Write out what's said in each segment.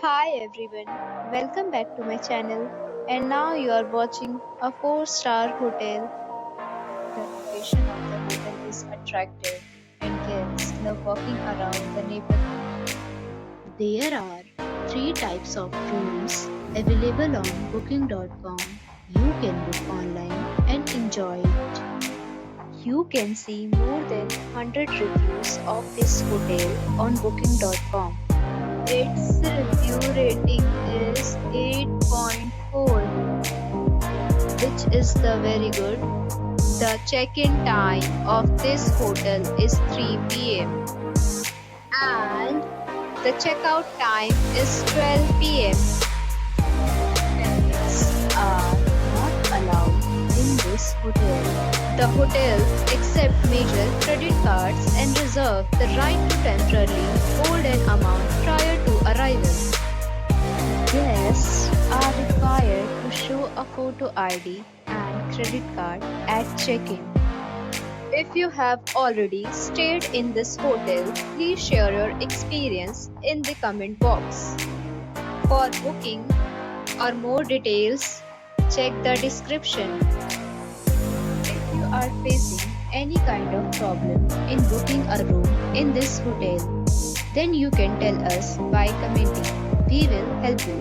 Hi everyone, welcome back to my channel. And now you are watching a 4-star hotel. The location of the hotel is attractive and guests love walking around the neighborhood. There are three types of rooms available on booking.com. You can book online and enjoy it. You can see more than 100 reviews of this hotel on booking.com. Its review rating is 8.4, which is the very good. The check-in time of this hotel is 3 p.m. and the checkout time is 12 p.m. Pets are not allowed in this hotel. The hotel accepts major credit cards and reserves the right to temporarily hold an amount prior to arrival. Guests are required to show a photo ID and credit card at check-in. If you have already stayed in this hotel, please share your experience in the comment box. For booking or more details, check the description. If you are facing any kind of problem in booking a room in this hotel, then you can tell us by commenting. We will help you.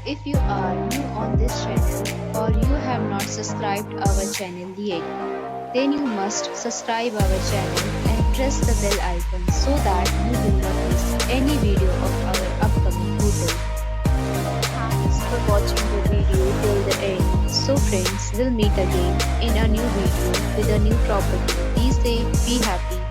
If you are new on this channel or you have not subscribed our channel yet, then you must subscribe our channel and press the bell icon so that you will not miss any video of our upcoming hotel. Thanks for watching the video till the end. So friends, we'll meet again in a new video with a new property. Be safe, be happy.